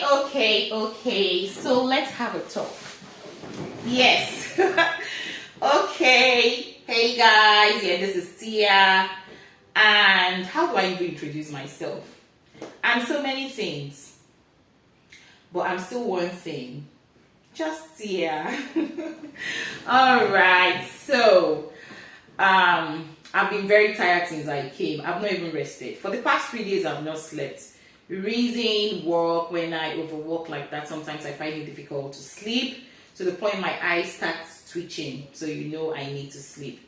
Okay. So let's have a talk. Yes. Okay. Hey guys, yeah, this is Tia. And how do I even introduce myself? I'm so many things, but I'm still one thing. Just Tia. Alright, so I've been very tired since I came. I've not even rested. For the past 3 days I've not slept. Reason work, when I overwork like that, sometimes I find it difficult to sleep to the point my eyes start twitching, so you know I need to sleep.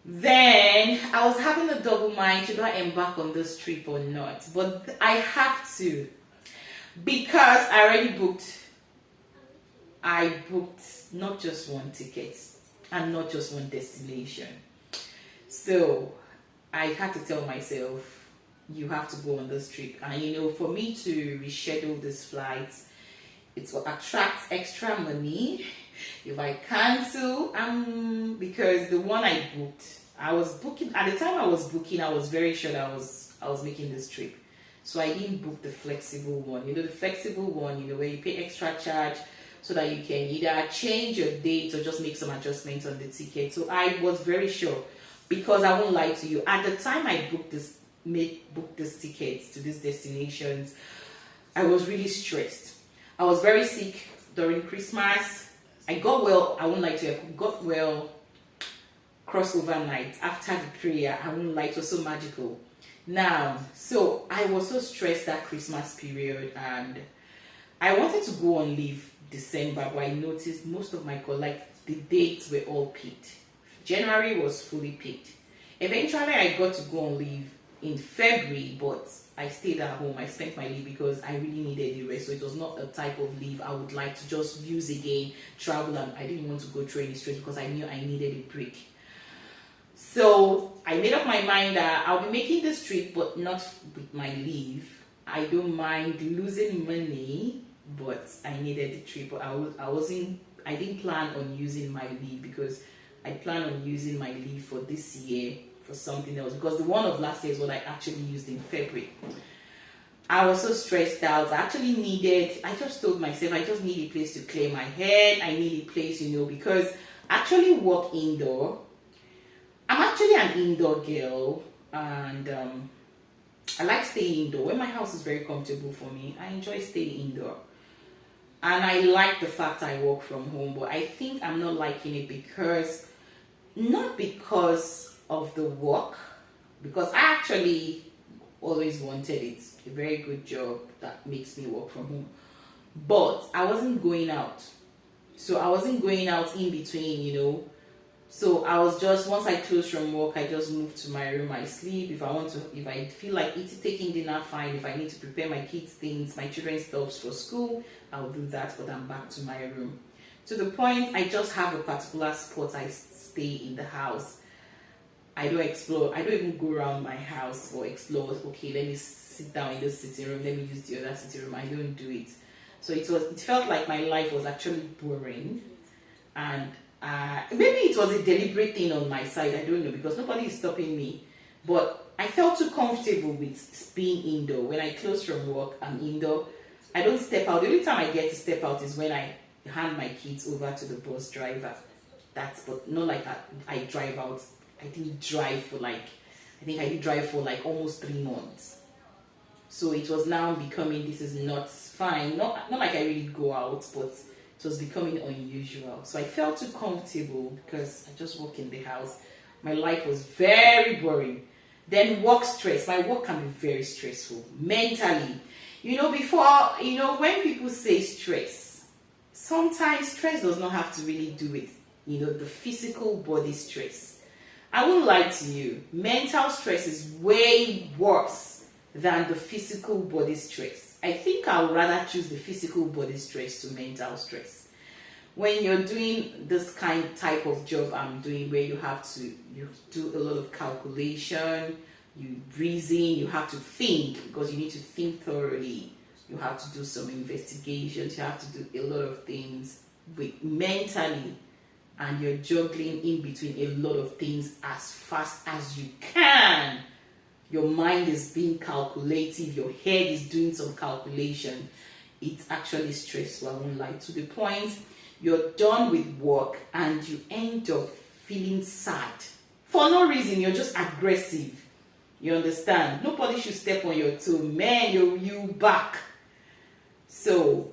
Then I was having a double mind, should I embark on this trip or not? But I have to, because I booked not just one ticket and not just one destination. So I had to tell myself, you have to go on this trip. And you know, for me to reschedule this flight, it will attract extra money if I cancel. Because the one I booked, I was booking at the time I was booking, I was very sure that I was making this trip. So I didn't book the flexible one. You know, the flexible one, you know, where you pay extra charge so that you can either change your date or just make some adjustments on the ticket. So I was very sure, because I won't lie to you, at the time I booked this tickets to these destinations, I was really stressed. I was very sick during Christmas. I got well, I won't lie to you, I got well crossover night after the prayer. I won't lie, it was so magical. Now, so I was so stressed that Christmas period, and I wanted to go on leave December, but I noticed most of my the dates were all picked. January was fully picked. Eventually I got to go on leave in February, but I stayed at home. I spent my leave because I really needed the rest. So it was not a type of leave I would like to just use again, travel, and I didn't want to go through any stress because I knew I needed a break. So I made up my mind that I'll be making this trip, but not with my leave. I don't mind losing money, but I needed the trip. But I didn't plan on using my leave, because I plan on using my leave for this year for something else, because the one of last year is what I actually used in February. I was so stressed out. I just told myself I just need a place to clear my head. I need a place, you know, because I actually work indoor. I'm actually an indoor girl, and I like staying indoor. When my house is very comfortable for me, I enjoy staying indoor. And I like the fact I work from home, but I think I'm not liking it not because of the work, because I actually always wanted it, a very good job that makes me work from home. But I wasn't going out. So I wasn't going out in between, you know. So I was just, once I closed from work, I just moved to my room, I sleep. If I feel like taking dinner, fine. If I need to prepare my kids' things, my children's stuff for school, I'll do that, but I'm back to my room. To the point, I just have a particular spot I stay in the house. I don't explore. I don't even go around my house or explore. Okay, let me sit down in the sitting room. Let me use the other sitting room. I don't do it. So it felt like my life was actually boring, and maybe it was a deliberate thing on my side. I don't know, because nobody is stopping me. But I felt too comfortable with being indoor. When I close from work, I'm indoor. I don't step out. The only time I get to step out is when I hand my kids over to the bus driver. But not like I drive out. I didn't drive for I did drive for almost 3 months. So it was now becoming, this is not fine. Not like I really go out, but it was becoming unusual. So I felt too comfortable because I just work in the house. My life was very boring. Then work stress. My work can be very stressful mentally. You know, when people say stress, sometimes stress does not have to really do with, the physical body stress. I won't lie to you, mental stress is way worse than the physical body stress. I think I would rather choose the physical body stress to mental stress. When you're doing this type of job I'm doing, where you do a lot of calculation, you reason, you have to think, because you need to think thoroughly. You have to do some investigations, you have to do a lot of things mentally, and you're juggling in between a lot of things as fast as you can. your mind is being calculative, your head is doing some calculation, it's actually stressful, I won't lie, to the point you're done with work and you end up feeling sad for no reason. You're just aggressive. You understand? Nobody should step on your toe. Man, you back. So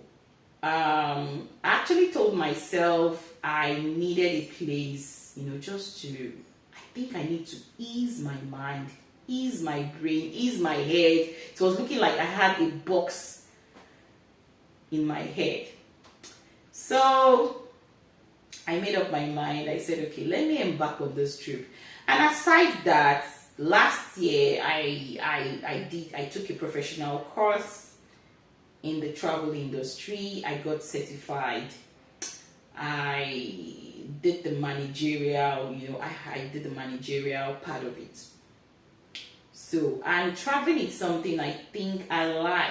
I actually told myself I needed a place, just to, I think I need to ease my mind, ease my brain, ease my head. It was looking like I had a box in my head. So I made up my mind. I said, okay, let me embark on this trip. And aside that, last year I took a professional course in the travel industry. I got certified. I did the managerial, I did the managerial part of it. So, and traveling is something I think I like.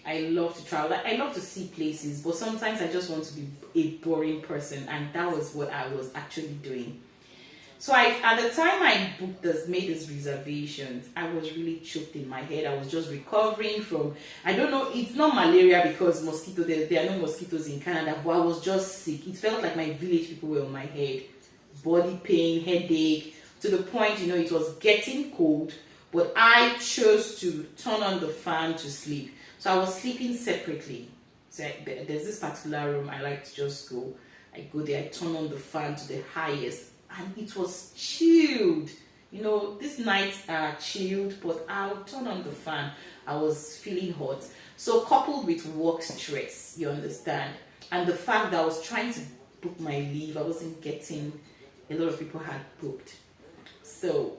I love to travel. I love to see places, but sometimes I just want to be a boring person, and that was what I was actually doing. So at the time I made these reservations, I was really choked in my head. I was just recovering from, I don't know, it's not malaria because there are no mosquitoes in Canada, but I was just sick. It felt like my village people were on my head. Body pain, headache, to the point, it was getting cold, but I chose to turn on the fan to sleep. So I was sleeping separately. So there's this particular room I like to just go. I go there, I turn on the fan to the highest, and it was chilled. These nights are chilled, but I'll turn on the fan. I was feeling hot. So coupled with work stress, you understand, and the fact that I was trying to book my leave, I wasn't getting, a lot of people had booked. So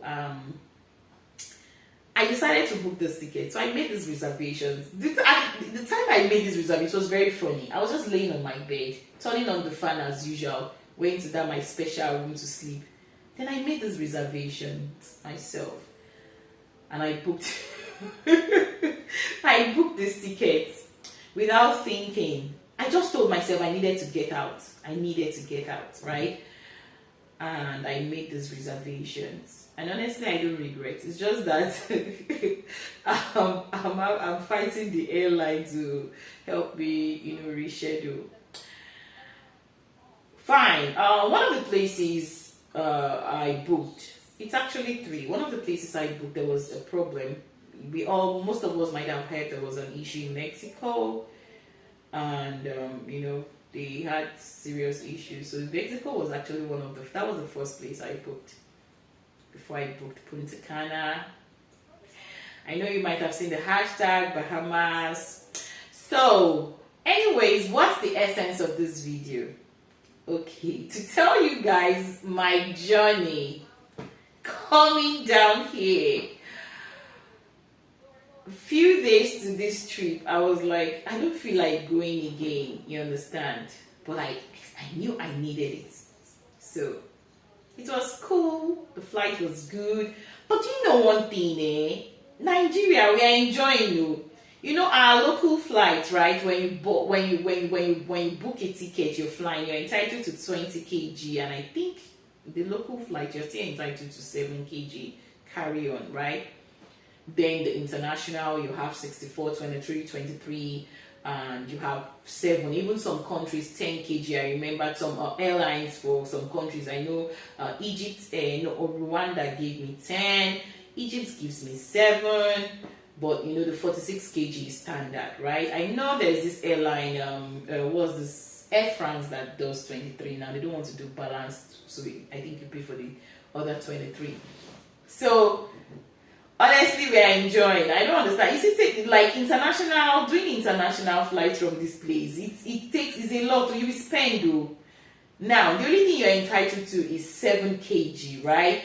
I decided to book this ticket. So I made these reservations. The time I made this reservation, it was very funny. I was just laying on my bed, turning on the fan as usual, went to my special room to sleep. Then I made this reservation myself. And I booked I booked this ticket without thinking. I just told myself I needed to get out. Right? And I made these reservations. And honestly, I don't regret. It's just that I'm fighting the airline to help me, reschedule. Fine. One of the places I booked, it's actually 3. One of the places I booked, there was a problem. Most of us might have heard there was an issue in Mexico, and they had serious issues. So Mexico was actually that was the first place I booked before I booked Punta Cana. I know you might have seen the hashtag Bahamas. So anyways, what's the essence of this video? Okay, to tell you guys my journey coming down here. A few days to this trip, I was like, I don't feel like going again, you understand? But I knew I needed it. So it was cool, the flight was good. But you know one thing, Nigeria, we are enjoying our local flights, right? When you book a ticket, you're flying, you're entitled to 20 kg, and I think the local flight you're still entitled to 7 kg carry on, right? Then the international, you have 64, 23, 23, and you have 7. Even some countries 10 kg. I remember some airlines for some countries. I know Egypt, or Rwanda gave me 10. Egypt gives me 7. But the 46 kg is standard, right? I know there's this airline, was this Air France that does 23 now. They don't want to do balanced, so I think you pay for the other 23. So honestly, we are enjoying. I don't understand. You see, like doing international flights from this place, it's a lot. You will spend though. Now the only thing you're entitled to is 7 kg, right?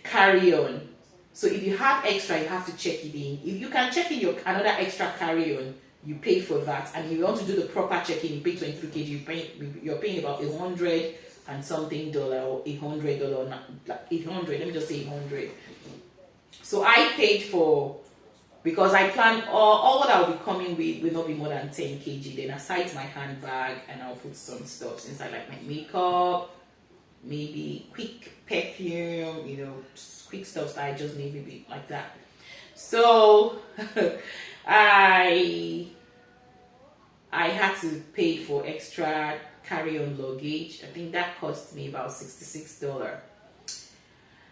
Carry on. So if you have extra, you have to check it in. If you can check in another extra carry-on, you pay for that. And if you want to do the proper check-in, you pay 23 kg. You're paying about $100 and something or $100. Like 800. Let me just say 100. So I paid for, because I planned all what I'll be coming with will not be more than 10 kg. Then aside my handbag, and I'll put some stuff inside, like my makeup, maybe quick perfume, quick stuff that I just need, maybe like that. So I I had to pay for extra carry-on luggage. I think that cost me about $66.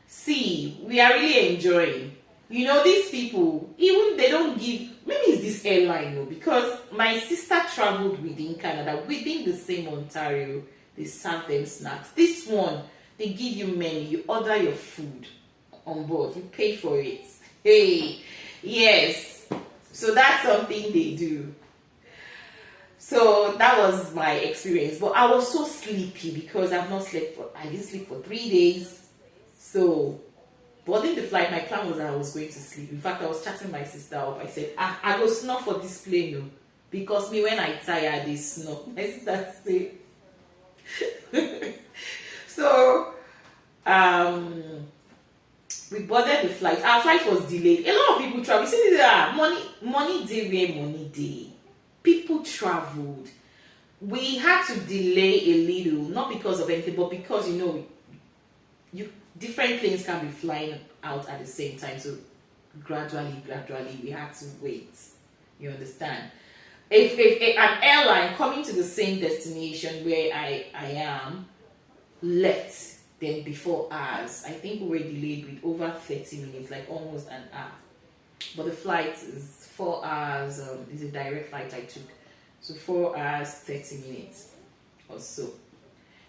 See, we are really enjoying. You know, these people, even they don't give, maybe it's this airline, no, because my sister traveled within Canada, within the same Ontario, they serve them snacks. This one, they give you menu, you order your food on board, you pay for it. Hey, yes. So that's something they do. So that was my experience. But I was so sleepy because I didn't sleep for 3 days. So, boarding the flight, my plan was that I was going to sleep. In fact, I was chatting my sister up. I said, I go snore for this plane, no. Because me, when I tire, they snore. My sister say. So, we boarded the flight. Our flight was delayed. A lot of people travel. See, money day where money day. People traveled. We had to delay a little, not because of anything, but because different planes can be flying out at the same time. So gradually, we had to wait. You understand? If an airline coming to the same destination where I am left then before us, I think we were delayed with over 30 minutes, like almost an hour. But the flight is 4 hours. It's a direct flight I took, so 4 hours 30 minutes or so.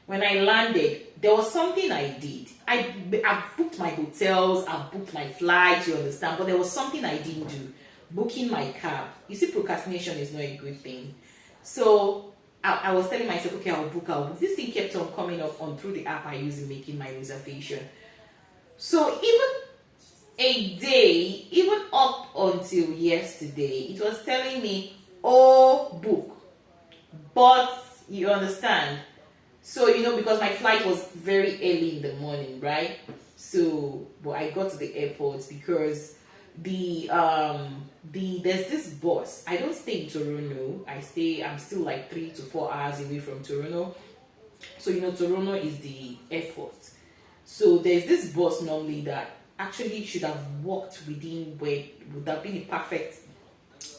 When I landed, there was something I did. I booked my hotels, I booked my flights, you understand, but there was something I didn't do. Booking my cab. You see, procrastination is not a good thing. So I was telling myself, okay, I'll book. This thing kept on coming up on through the app I use in making my reservation. So even up until yesterday, it was telling me, oh, book. But you understand? So, because my flight was very early in the morning, right? So, but I got to the airport because there's this bus. I don't stay in Toronto. I'm still like 3 to 4 hours away from Toronto. So, Toronto is the airport. So there's this bus normally that actually should have walked within where would have been a perfect,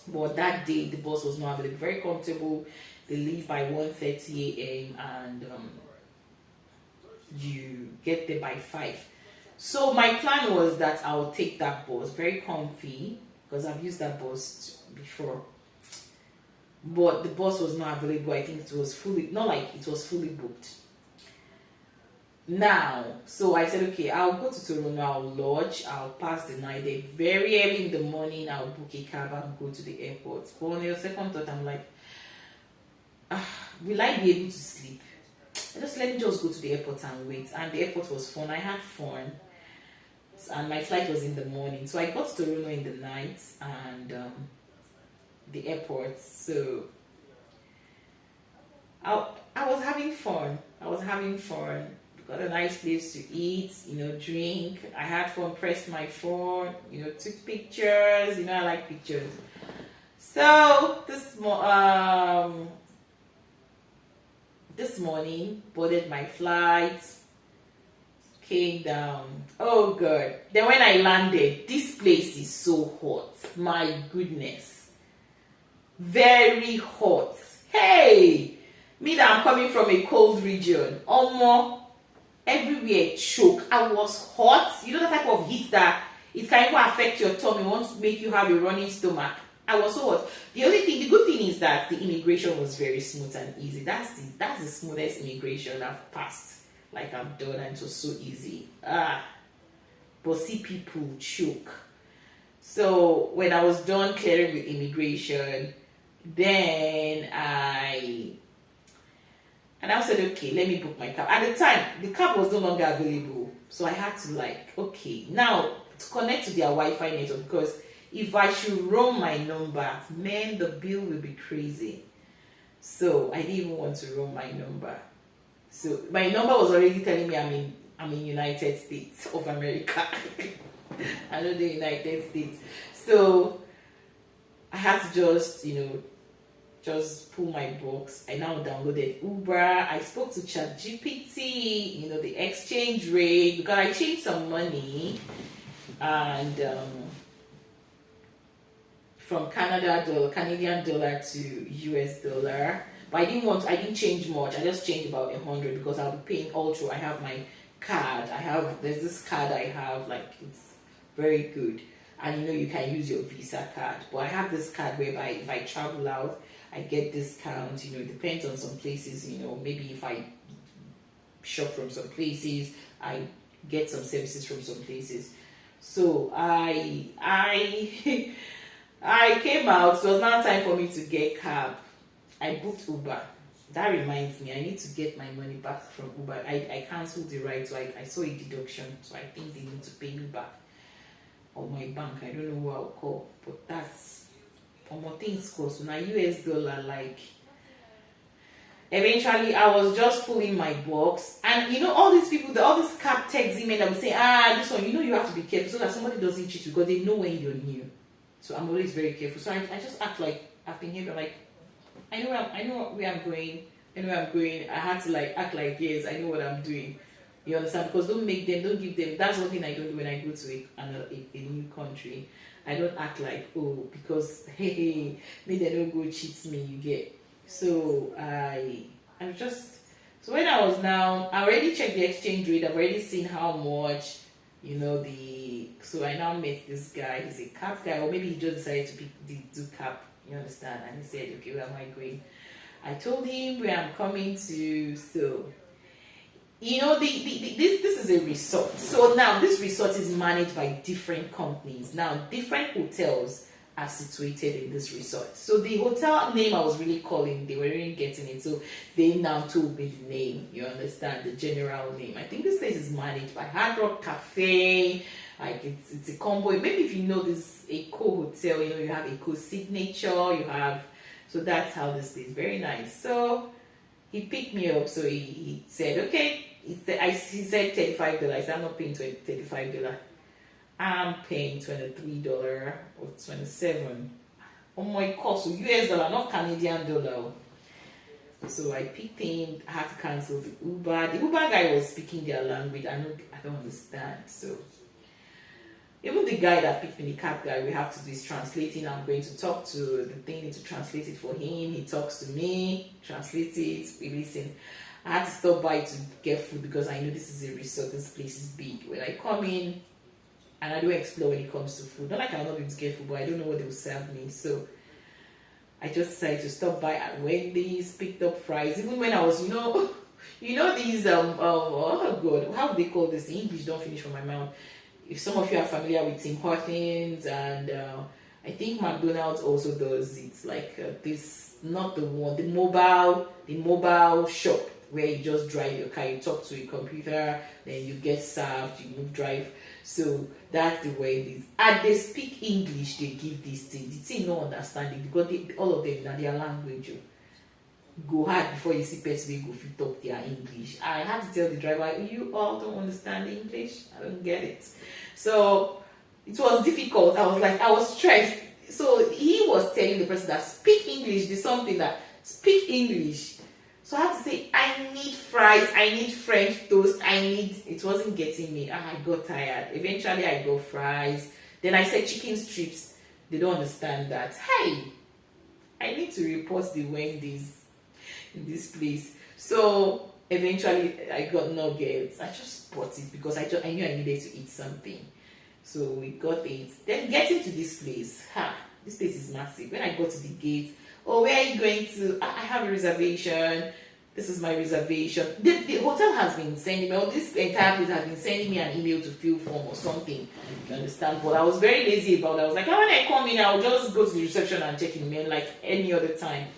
but that day the bus was not available. Very comfortable. They leave by 1:30 a.m. and you get there by 5. So my plan was that I'll take that bus. Very comfy because I've used that bus before. But the bus was not available. I think it was fully booked. Now, so I said, okay, I'll go to Toronto, I'll lodge, I'll pass the night there. Very early in the morning, I'll book a cab and go to the airport. But on the second thought, I'm like, will I be able to sleep? Let me just go to the airport and wait. And the airport was fun. I had fun. And my flight was in the morning. So I got to Toronto in the night and the airport. So I was having fun. Got a nice place to eat, drink. I had fun, pressed my phone, took pictures. I like pictures. So this morning, boarded my flight, came down. Oh God. Then when I landed, this place is so hot. My goodness. Very hot. Hey! Me that I'm coming from a cold region. Everywhere choke. I was hot. You know the type of heat that it can even affect your tummy, wants to make you have a running stomach. I was so hot. The good thing is that the immigration was very smooth and easy. That's the smoothest immigration I've passed. Like I've done, and it was so easy. But see, people choke. So when I was done clearing with immigration, then I said, okay, let me book my cab. At the time, the cab was no longer available. So I had to okay, now to connect to their Wi-Fi network, because if I should roam my number, man, the bill will be crazy. So I didn't even want to roam my number. So my number was already telling me I'm in United States of America. I know the United States. So I had to just pull my box. I now downloaded Uber. I spoke to ChatGPT, the exchange rate, because I changed some money, and from Canadian dollar to US dollar. But I didn't change much. I just changed about 100 because I'll be paying all through. I have my card. There's this card I have, like, it's very good. And you can use your Visa card. But I have this card whereby if I travel out, I get discounts. It depends on some places, maybe if I shop from some places, I get some services from some places. So I I came out. So it was now time for me to get cab. I booked Uber. That reminds me, I need to get my money back from Uber. I cancelled the ride, so I saw a deduction. So I think they need to pay me back on my bank. I don't know who I'll call, but that's more things cost. So now US dollar, like, eventually I was just pulling my box, and all these people, all these cab techs email that will say, this one, you have to be careful so that somebody doesn't cheat you, because they know when you're new. So I'm always very careful. So I just act like I've been here, but like I know where I'm going. I had to like act like, yes, I know what I'm doing. You understand? Because don't give them. That's one thing I don't do when I go to a new country. I don't act like, oh, because hey, maybe they don't go cheat me. You get. So so when I was now, I already checked the exchange rate. I've already seen how much, so I now met this guy. He's a cab guy, or maybe he just decided to do cab. You understand? And he said, okay, where am I going? I told him where I'm coming to. So, this is a resort. So now this resort is managed by different companies. Now, different hotels are situated in this resort. So the hotel name I was really calling, they were really getting it. So they now told me the name. You understand? The general name. I think this place is managed by Hard Rock Cafe. Like it's a combo. Maybe if you know this Eco Hotel, you have Eco Signature, so that's how this place. Very nice. So he picked me up. So he said, okay. He said $35. I said, I'm not paying $35. I'm paying $23 or $27 on my cost. So US dollar, not Canadian dollar. So I picked him. I had to cancel the Uber. The Uber guy was speaking their language. I don't understand. So even the guy that picked me, the cab guy, we have to do is translating. I'm going to talk to the thing to translate it for him. He talks to me, translates it, we listen. I had to stop by to get food because I know this is a resort, this place is big. When I come in, and I don't explore when it comes to food. Not like I'm not going to get food, but I don't know what they will serve me. So I just decided to stop by at Wendy's, picked up fries. Even when I was, these, oh God, how do they call this? The English don't finish from my mouth. If some of you are familiar with Tim Hortons, and I think McDonald's also does it, like this, not the one, the mobile shop where you just drive your car, you talk to a computer, then you get served, you drive. So that's the way it is. And they speak English, they give this thing. The thing no understanding because all of them in their language. Go hard before you see person go fit talk their English. I had to tell the driver, you all don't understand English. I don't get it. So it was difficult. I was stressed. So he was telling the person that speak English, there's something that speak English. So I had to say, I need fries, I need French toast, it wasn't getting me. I got tired. Eventually I got fries. Then I said chicken strips. They don't understand that. Hey, I need to report the Wendy's in this place. So eventually I got nuggets. I just bought it because I knew I needed to eat something. So we got it. Then getting to this place, this place is massive. When I got to the gate, oh, where are you going to? I have a reservation. This is my reservation. The hotel has been sending me, this entire place has been sending me an email to fill form or something. You understand? But I was very lazy about it. I was like, when I come in, I'll just go to the reception and check in mail like any other time.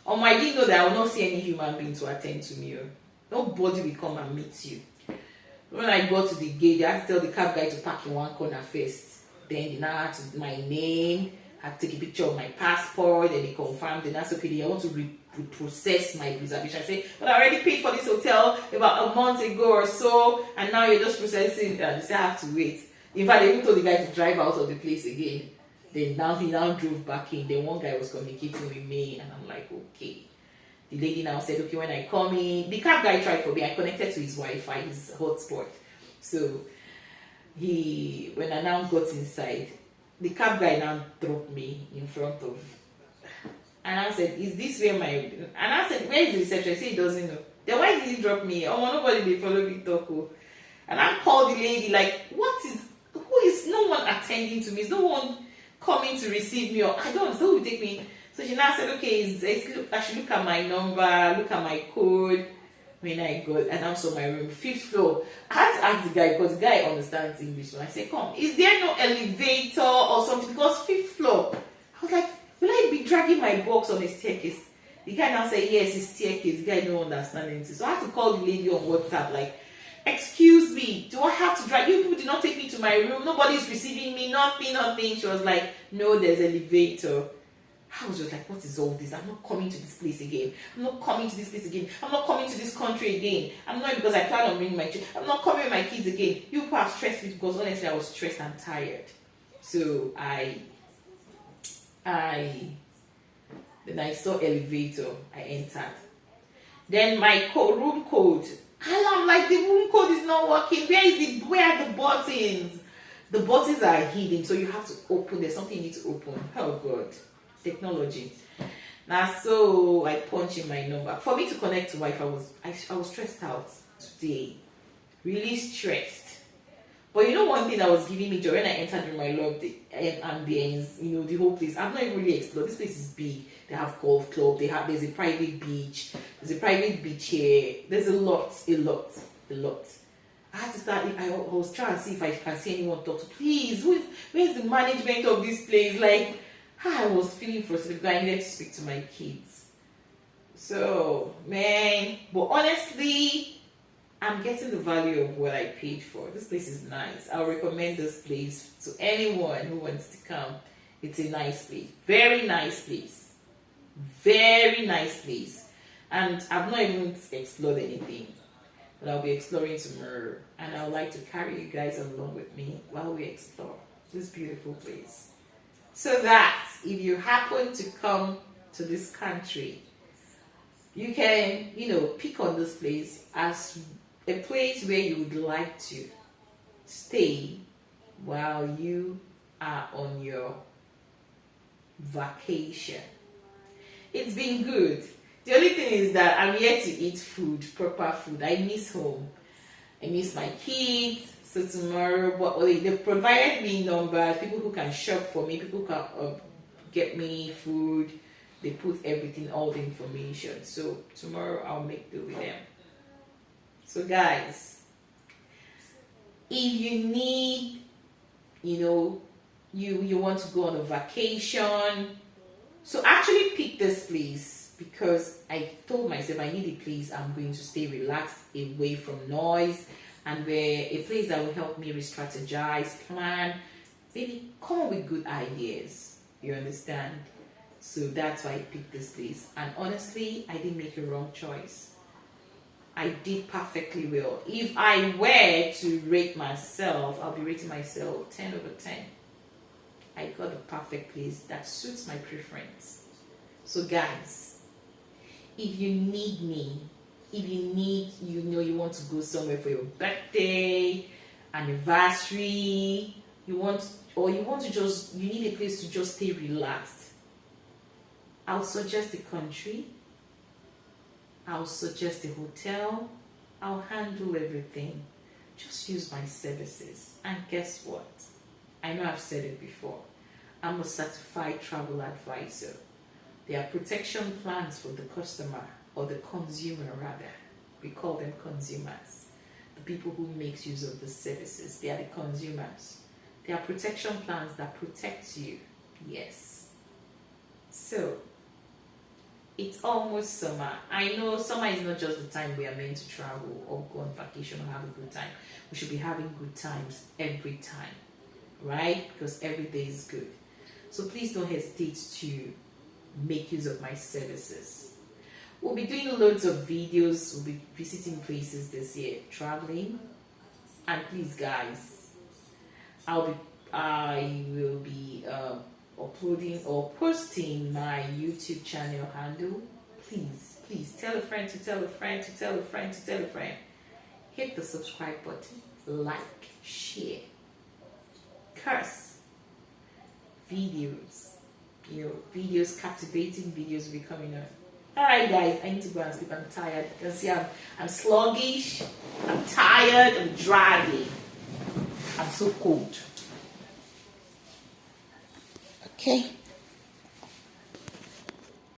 I didn't know that I will not see any human being to attend to me. Nobody will come and meet you. When I got to the gate, I had to tell the cab guy to park in one corner first. Then they now had to my name. I had to take a picture of my passport, and they confirmed. And that's okay. I want to reprocess my reservation. I say, but I already paid for this hotel about a month ago or so, and now you're just processing. They say I have to wait. In fact, they even told the guy to drive out of the place again. Then he now drove back in. Then one guy was communicating with me, and I'm like, okay. The lady now said, okay, when I come in, the cab guy tried for me. I connected to his Wi-Fi, his hotspot. So when I now got inside, the cab guy now dropped me in front of, and I said, is this where my, and I said, where is the reception? He said he doesn't know. Then why did he drop me? Oh, nobody they follow me talk. Oh. And I called the lady like, who is no one attending to me? Is no one coming to receive me? Or I don't know, who will take me? So she now said, okay, I should look at my number, look at my code. When I got, and I saw my room, 5th floor. I had to ask the guy, because the guy understands English. So I said, come, is there no elevator or something? Because 5th floor. I was like, will I be dragging my box on a staircase? The guy now said, yes, it's staircase. The guy don't understand anything. So I had to call the lady on WhatsApp, like, excuse me, do I have to drag? You people did not take me to my room. Nobody's receiving me, nothing. She was like, no, there's elevator. I was just like, what is all this? I'm not coming to this place again. I'm not coming to this place again. I'm not coming to this country again. I'm not, because I plan on bringing my children. I'm not coming with my kids again. You people have stressed me, because honestly, I was stressed and tired. So then I saw elevator. I entered. Then my room code. I'm like, the room code is not working. Where are the buttons? The buttons are hidden, so you have to open. There's something you need to open. Oh God. Technology. Now, so I punch in my number. For me to connect to Wi-Fi, I was stressed out today. Really stressed. But you know, one thing that was giving me joy when I entered in my love, the ambience, you know, the whole place. I've not even really explored. This place is big. They have golf club. There's a private beach. There's a private beach here. There's a lot. I had to start. I was trying to see if I can see anyone talk to. Please, where's the management of this place? Like, I was feeling frustrated because I needed to speak to my kids. So, man, but honestly, I'm getting the value of what I paid for. This place is nice. I'll recommend this place to anyone who wants to come. It's a nice place. Very nice place. Very nice place. And I've not even explored anything. But I'll be exploring tomorrow. And I would like to carry you guys along with me while we explore this beautiful place. So that if you happen to come to this country, you can, pick on this place as a place where you would like to stay while you are on your vacation. It's been good. The only thing is that I'm here to eat food, proper food. I miss home. I miss my kids. So tomorrow, they provided me numbers, people who can shop for me, people who can get me food. They put everything, all the information. So tomorrow I'll make do with them. So guys, if you need, you want to go on a vacation, so actually pick this place, because I told myself I need a place I'm going to stay relaxed, away from noise, and where a place that will help me re-strategize, plan, maybe come up with good ideas. You understand? So that's why I picked this place. And honestly, I didn't make a wrong choice. I did perfectly well. If I were to rate myself, I'll be rating myself 10 over 10. I got the perfect place that suits my preference. So guys, if you need me, if you need, you want to go somewhere for your birthday, anniversary, you need a place to just stay relaxed, I'll suggest a country, I'll suggest a hotel, I'll handle everything. Just use my services. And guess what? I know I've said it before. I'm a certified travel advisor. There are protection plans for the customer, or the consumer rather. We call them consumers. The people who make use of the services, they are the consumers. There are protection plans that protect you. Yes. So, it's almost summer. I know summer is not just the time we are meant to travel or go on vacation or have a good time. We should be having good times every time, right? Because every day is good. So please don't hesitate to make use of my services. We'll be doing loads of videos. We'll be visiting places this year, traveling. And please guys, I will be uploading or posting my YouTube channel handle. Please tell a friend to tell a friend to tell a friend to tell a friend. Hit the subscribe button, like, share, curse, videos. Videos, captivating videos will be coming up. Alright guys, I need to go and sleep. I'm tired. You can see I'm sluggish, I'm tired, I'm dragging. I'm so cold. Okay.